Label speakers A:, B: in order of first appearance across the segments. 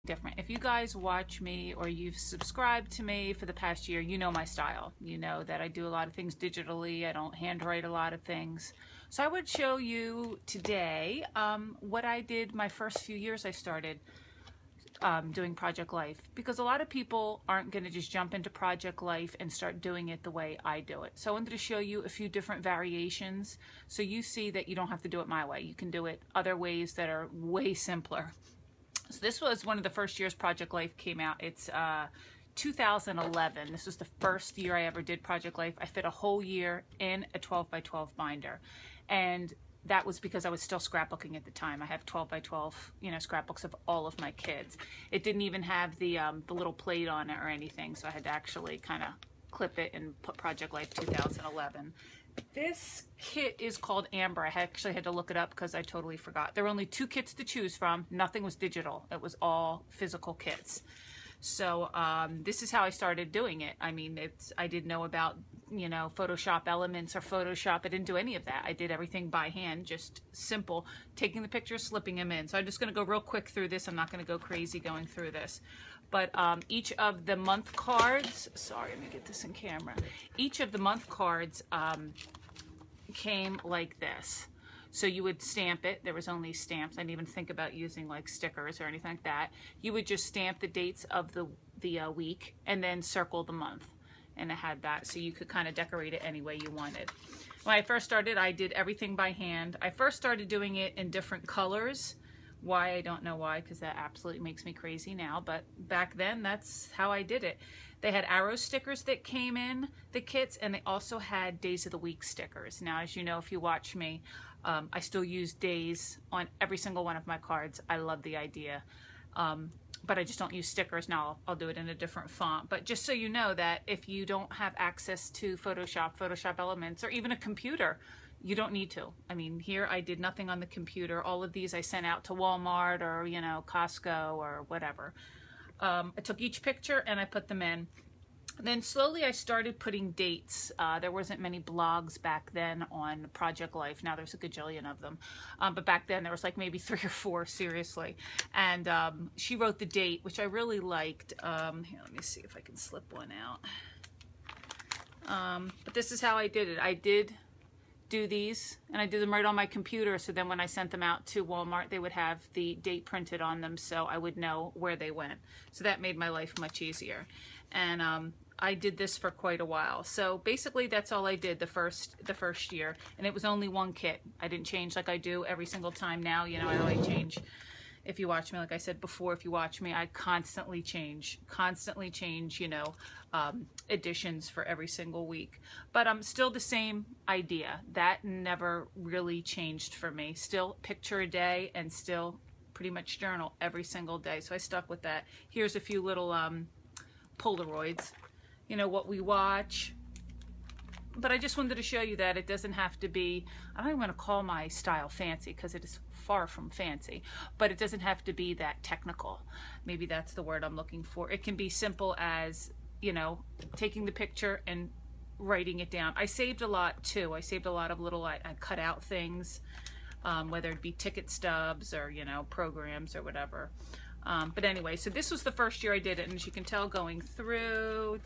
A: different. If you guys watch me or you've subscribed to me for the past year, you know my style. You know that I do a lot of things digitally. I don't handwrite a lot of things. So I would show you today what I did my first few years I started doing Project Life, because a lot of people aren't going to just jump into Project Life and start doing it the way I do it. So I wanted to show you a few different variations so you see that you don't have to do it my way. You can do it other ways that are way simpler. So this was one of the first years Project Life came out. It's 2011. This was the first year I ever did Project Life. I fit a whole year in a 12 by 12 binder, and that was because I was still scrapbooking at the time. I have 12 by 12, you know, scrapbooks of all of my kids. It didn't even have the little plate on it or anything, so I had to actually kind of clip it and put Project Life 2011. This kit is called Ambra. I actually had to look it up because I totally forgot. There were only 2 kits to choose from. Nothing was digital. It was all physical kits. So this is how I started doing it. I mean, I didn't know about, you know, Photoshop Elements or Photoshop. I didn't do any of that. I did everything by hand, just simple, taking the pictures, slipping them in. So I'm just going to go real quick through this. I'm not going to go crazy going through this. But each of the month cards, sorry, let me get this in camera. Each of the month cards came like this. So you would stamp it. There was only stamps. I didn't even think about using like stickers or anything like that. You would just stamp the dates of the week and then circle the month. And it had that, so you could kind of decorate it any way you wanted. When I first started, I did everything by hand. I first started doing it in different colors. Why, I don't know why, because that absolutely makes me crazy now. But back then, that's how I did it. They had arrow stickers that came in the kits, and they also had days of the week stickers. Now, as you know, if you watch me, I still use days on every single one of my cards. I love the idea. But I just don't use stickers now. I'll do it in a different font. But just so you know that if you don't have access to Photoshop Elements, or even a computer, you don't need to. I mean, here I did nothing on the computer. All of these I sent out to Walmart or, you know, Costco or whatever. I took each picture and I put them in. Then slowly I started putting dates. There wasn't many blogs back then on Project Life. Now there's a gajillion of them. But back then there was like maybe 3 or 4, seriously. And she wrote the date, which I really liked. Here, let me see if I can slip one out. But this is how I did it. I did do these, and I did them right on my computer, so then when I sent them out to Walmart, they would have the date printed on them, so I would know where they went. So that made my life much easier. And I did this for quite a while. So basically that's all I did the first year, and it was only 1 kit. I didn't change like I do every single time now. You know, I always change. If you watch me, like I said before, if you watch me, I constantly change, you know, editions for every single week. But still the same idea. That never really changed for me. Still picture a day and still pretty much journal every single day. So I stuck with that. Here's a few little Polaroids, you know, what we watch. But I just wanted to show you that it doesn't have to be, I don't even want to call my style fancy because it is far from fancy, but it doesn't have to be that technical. Maybe that's the word I'm looking for. It can be simple as, you know, taking the picture and writing it down. I saved a lot too. I saved a lot of little, I cut out things, whether it be ticket stubs or, you know, programs or whatever. But anyway, so this was the first year I did it, and as you can tell going through,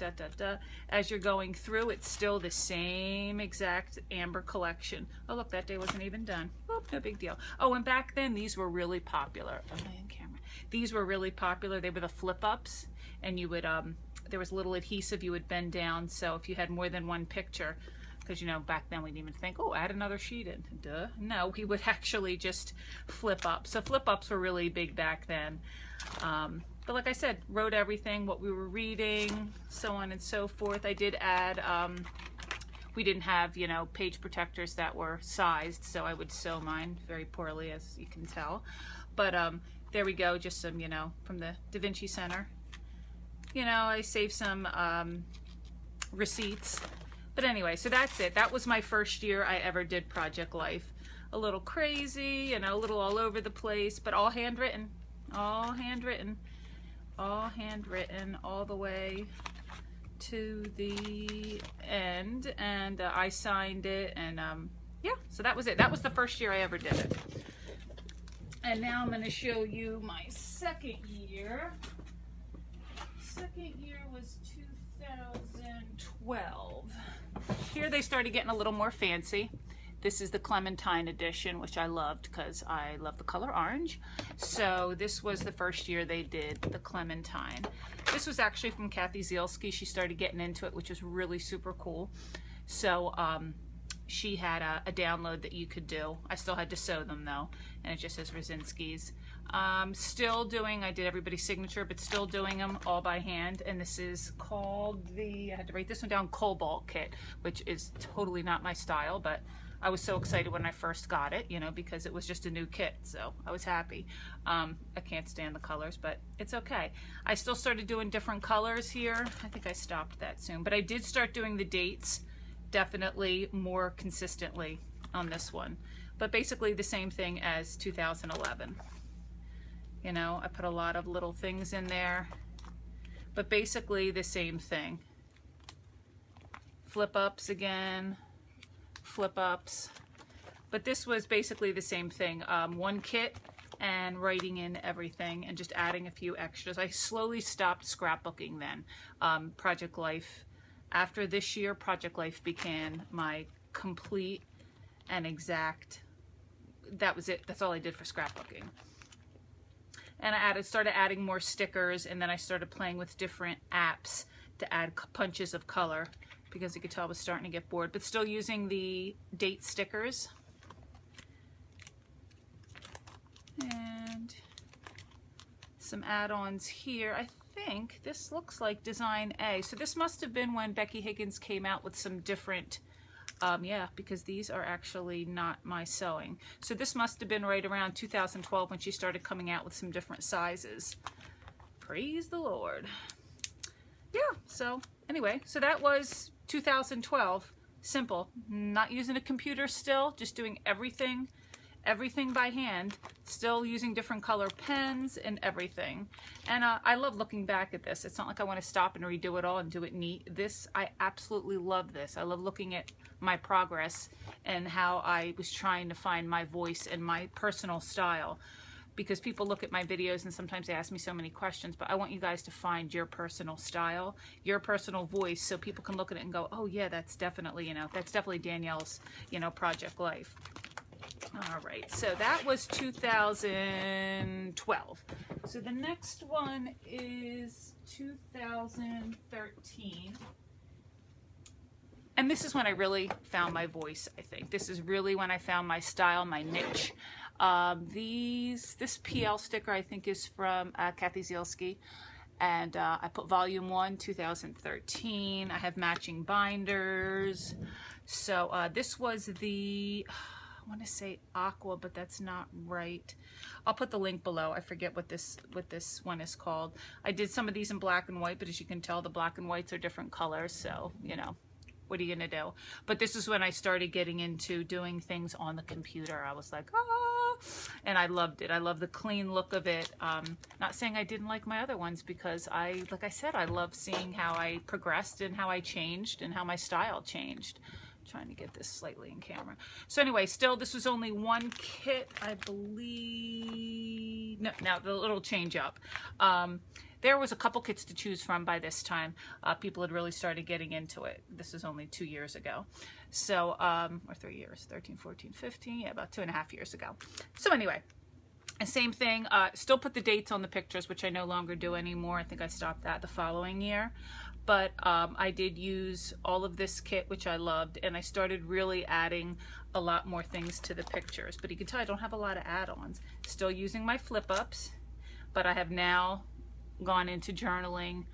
A: as you're going through, it's still the same exact Amber collection. Oh look, that day wasn't even done. Oh, no big deal. Oh, and back then these were really popular. Oh, on camera. These were really popular. They were the flip-ups, and you would, there was a little adhesive you would bend down, so if you had more than 1 picture, because, you know, back then we didn't even think, oh, add another sheet in. Duh. No, we would actually just flip up. So flip ups were really big back then. But like I said, wrote everything, what we were reading, so on and so forth. I did add, we didn't have, you know, page protectors that were sized, so I would sew mine very poorly, as you can tell. But there we go, just some, you know, from the Da Vinci Center. You know, I saved some receipts. But anyway, so that's it. That was my first year I ever did Project Life. A little crazy, you know, a little all over the place, but all handwritten, all handwritten, all handwritten, all the way to the end. And I signed it, and yeah, so that was it. That was the first year I ever did it. And now I'm going to show you my second year. Second year was 2012. Here they started getting a little more fancy. This is the Clementine edition, which I loved because I love the color orange. So this was the first year they did the Clementine. This was actually from Kathy Zielski. She started getting into it, which was really super cool. So she had a download that you could do. I still had to sew them though, and it just says Rosinski's. Still doing, I did everybody's signature, but still doing them all by hand. And this is called the, I had to write this one down, Cobalt Kit, which is totally not my style, but I was so excited when I first got it, you know, because it was just a new kit, so I was happy. I can't stand the colors, but it's okay. I still started doing different colors here. I think I stopped that soon, but I did start doing the dates definitely more consistently on this one. But basically the same thing as 2011. You know, I put a lot of little things in there, but basically the same thing. Flip ups again. Flip ups, but this was basically the same thing. One kit and writing in everything and just adding a few extras. I slowly stopped scrapbooking then. Project Life, after this year, Project Life became my complete and exact, that was it. That's all I did for scrapbooking. And I started adding more stickers, and then I started playing with different apps to add punches of color, because you could tell I was starting to get bored, but still using the date stickers. And some add-ons here. I think this looks like Design A. So this must have been when Becky Higgins came out with some different, yeah, because these are actually not my sewing. So this must have been right around 2012 when she started coming out with some different sizes. Praise the Lord. Yeah, so anyway, so that was 2012. Simple. Not using a computer still, just doing everything by hand, still using different color pens and everything. And I love looking back at this. It's not like I want to stop and redo it all and do it neat. This, I absolutely love this. I love looking at my progress and how I was trying to find my voice and my personal style. Because people look at my videos and sometimes they ask me so many questions, but I want you guys to find your personal style, your personal voice, so people can look at it and go, oh yeah, that's definitely, you know, that's definitely Danielle's, you know, Project Life. All right, so that was 2012. So the next one is 2013. And this is when I really found my voice, I think. This is really when I found my style, my niche. This PL sticker I think is from Kathy Zielski, and I put volume 1 2013. I have matching binders. So this was the, I want to say Aqua, but that's not right. I'll put the link below. I forget what this one is called. I did some of these in black and white, but as you can tell, the black and whites are different colors, so you know, what are you gonna do? But this is when I started getting into doing things on the computer. I was like, ah, and I loved it. I love the clean look of it. Not saying I didn't like my other ones, because like I said, I love seeing how I progressed and how I changed and how my style changed. I'm trying to get this slightly in camera. So anyway, still, this was only one kit, I believe. No, now the little change up. There was a couple kits to choose from by this time. People had really started getting into it. This is only 2 years ago. So, or 3 years, 13, 14, 15, yeah, about 2.5 years ago. So anyway, and same thing, still put the dates on the pictures, which I no longer do anymore. I think I stopped that the following year. But I did use all of this kit, which I loved, and I started really adding a lot more things to the pictures. But you can tell I don't have a lot of add-ons. Still using my flip-ups, but I have now gone into journaling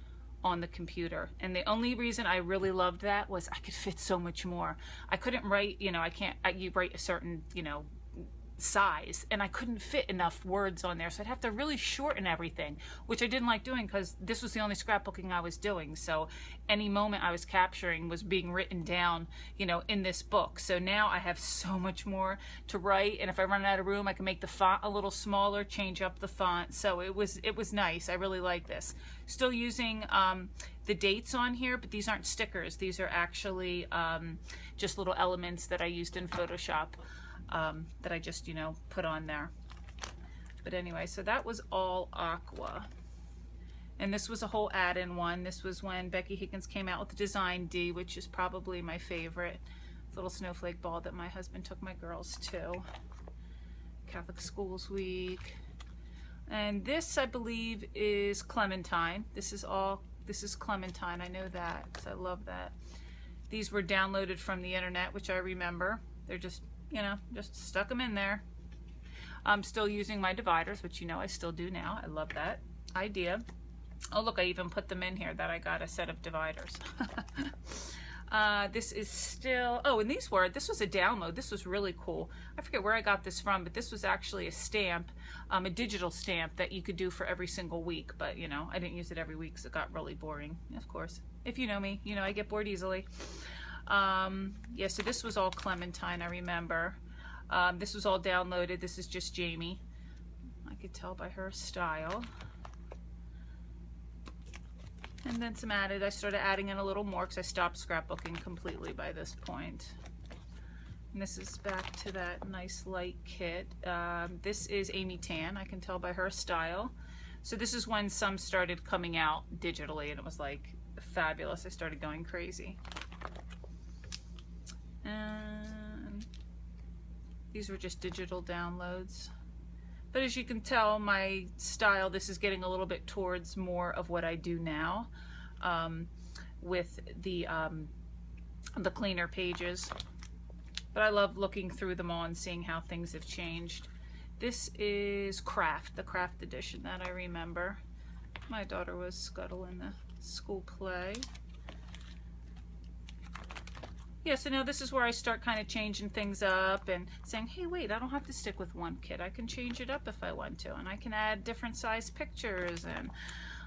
A: on the computer. And the only reason I really loved that was I could fit so much more. I couldn't write, you know, you write a certain, you know, size, and I couldn't fit enough words on there, so I'd have to really shorten everything, which I didn't like doing because this was the only scrapbooking I was doing. So any moment I was capturing was being written down, you know, in this book. So now I have so much more to write, and if I run out of room, I can make the font a little smaller, change up the font. So it was nice. I really like this. Still using the dates on here, but these aren't stickers. These are actually just little elements that I used in Photoshop. That I just, you know, put on there. But anyway, so that was all Aqua. And this was a whole add-in one. This was when Becky Higgins came out with the Design D, which is probably my favorite. Little snowflake ball that my husband took my girls to. Catholic Schools Week. And this, I believe, is Clementine. This is Clementine. I know that, because I love that. These were downloaded from the internet, which I remember. They're just, you know, just stuck them in there. I'm still using my dividers, which you know I still do now. I love that idea. Oh, look, I even put them in here that I got a set of dividers. This is still, oh, and this was a download. This was really cool. I forget where I got this from, but this was actually a stamp, a digital stamp that you could do for every single week. But, you know, I didn't use it every week, so it got really boring. Of course, if you know me, you know I get bored easily. Yeah, so this was all Clementine, I remember. This was all downloaded. This is just Jamie. I could tell by her style. And then some added, I started adding in a little more because I stopped scrapbooking completely by this point. And this is back to that nice light kit. This is Amy Tan, I can tell by her style. So this is when some started coming out digitally and it was like fabulous. I started going crazy. And these were just digital downloads. But as you can tell, my style, this is getting a little bit towards more of what I do now, with the cleaner pages. But I love looking through them all and seeing how things have changed. This is Craft, the Craft edition that I remember. My daughter was Scuttle in the school play. Yeah, so now this is where I start kind of changing things up and saying, hey, wait, I don't have to stick with one kit. I can change it up if I want to. And I can add different size pictures and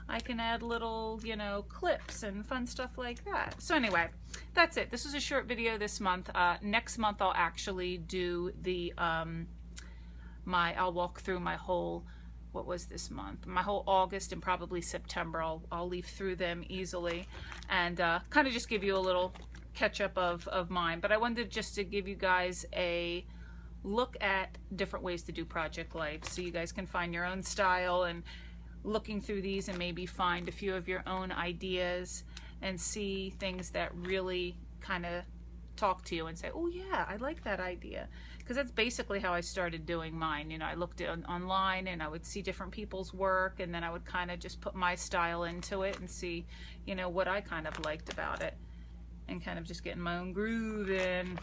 A: I can add little, you know, clips and fun stuff like that. So anyway, that's it. This is a short video this month. Next month I'll actually do the, I'll walk through my whole, what was this month? My whole August and probably September. I'll leaf through them easily and kind of just give you a little catch up of mine, but I wanted just to give you guys a look at different ways to do project life so you guys can find your own style, and looking through these and maybe find a few of your own ideas and see things that really kind of talk to you and say, oh yeah, I like that idea, because that's basically how I started doing mine. You know, I looked online and I would see different people's work and then I would kind of just put my style into it and see, you know, what I kind of liked about it. And kind of just getting my own groove in.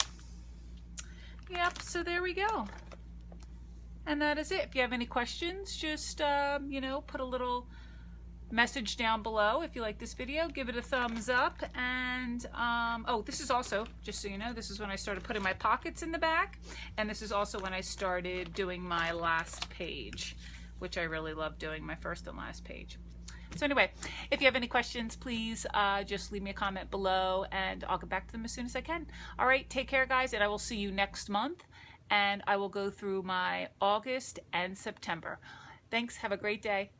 A: Yep, so there we go. And that is it. If you have any questions, just, you know, put a little message down below. If you like this video, give it a thumbs up. And, oh, this is also, just so you know, this is when I started putting my pockets in the back. And this is also when I started doing my last page, which I really love doing, my first and last page. So anyway, if you have any questions, please just leave me a comment below and I'll get back to them as soon as I can. All right, take care, guys, and I will see you next month. And I will go through my August and September. Thanks. Have a great day.